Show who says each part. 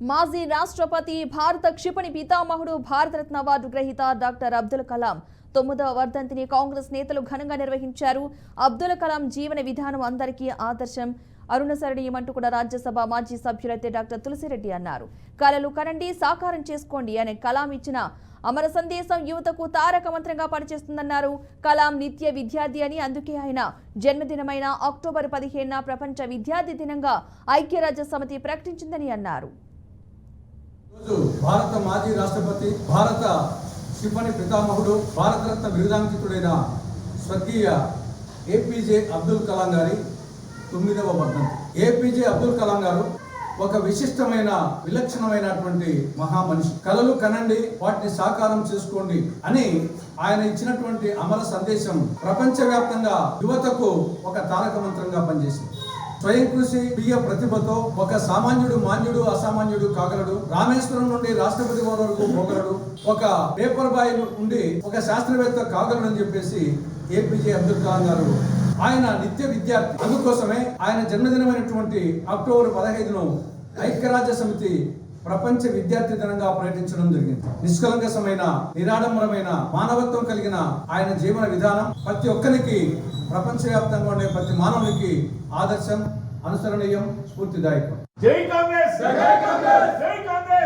Speaker 1: మాజీ రాష్ట్రపతి, భారత క్షిపణి పితామహుడు, భారతరత్న అవార్డు గ్రహీత డాక్టర్ అబ్దుల్ కలాం 9వ వర్ధంతిని కాంగ్రెస్ నేతలు ఘనంగా నిర్వహించారు. అబ్దుల్ కలాం జీవన విధానం అందరికీ ఆదర్శం, అరుణసరణీయమంటూ కూడా రాజ్యసభ మాజీ సభ్యులైతే డాక్టర్ తులసిరెడ్డి అన్నారు. కలలు కనండి, సాకారం చేసుకోండి అనే కలాం ఇచ్చిన అమర సందేశం యువతకు తారక మంత్రంగా పనిచేస్తుందన్నారు. కలాం నిత్య విద్యార్థి అని, అందుకే ఆయన జన్మదినమైన అక్టోబర్ 15న ప్రపంచ విద్యార్థి దినంగా ఐక్యరాజ్య సమితి ప్రకటించిందని అన్నారు.
Speaker 2: భారత మాజీ రాష్ట్రపతి, భారత క్షిపణి పితామహుడు, భారతరత్న బిరుదాంకితుడైన స్వర్గీయ ఏపీజే అబ్దుల్ కలాం గారి 9వ వర్ధంతి. ఏపీజే అబ్దుల్ కలాం గారు ఒక విశిష్టమైన, విలక్షణమైనటువంటి మహామనిషి. కలలు కనండి, వాటిని సాకారం చేసుకోండి అని ఆయన ఇచ్చినటువంటి అమర సందేశం ప్రపంచవ్యాప్తంగా యువతకు ఒక తారక మంత్రంగా పనిచేసింది. స్వయం కృషి, స్వీయ ప్రతిభతో ఒక సామాన్యుడు మాన్యుడు, అసామాన్యుడు కాగలడు. రామేశ్వరం నుండి రాష్ట్రపతి వరకు పోగలడు. ఒక పేపర్ బాయ్ నుండి ఒక శాస్త్రవేత్త కాగలడు అని చెప్పేసి ఏపీజే అబ్దుల్ కలాం గారు ఆయన నిత్య విద్యార్థి. అందుకోసమే ఆయన జన్మదినమైనటువంటి అక్టోబర్ 15ను ఐక్యరాజ్య సమితి ప్రపంచ విద్యార్థి దినంగా ప్రకటించడం జరిగింది. నిష్కలంకమైన, నిరాడంబరమైన, మానవత్వం కలిగిన ఆయన జీవన విధానం ప్రతి ఒక్కరికి, ప్రపంచవ్యాప్తంగా ఉండే ప్రతి మానవునికి ఆదర్శం, అనుసరణీయం, స్ఫూర్తిదాయకం.
Speaker 3: జై కాంగ్రెస్, జై కాంగ్రెస్, జై కాంగ్రెస్.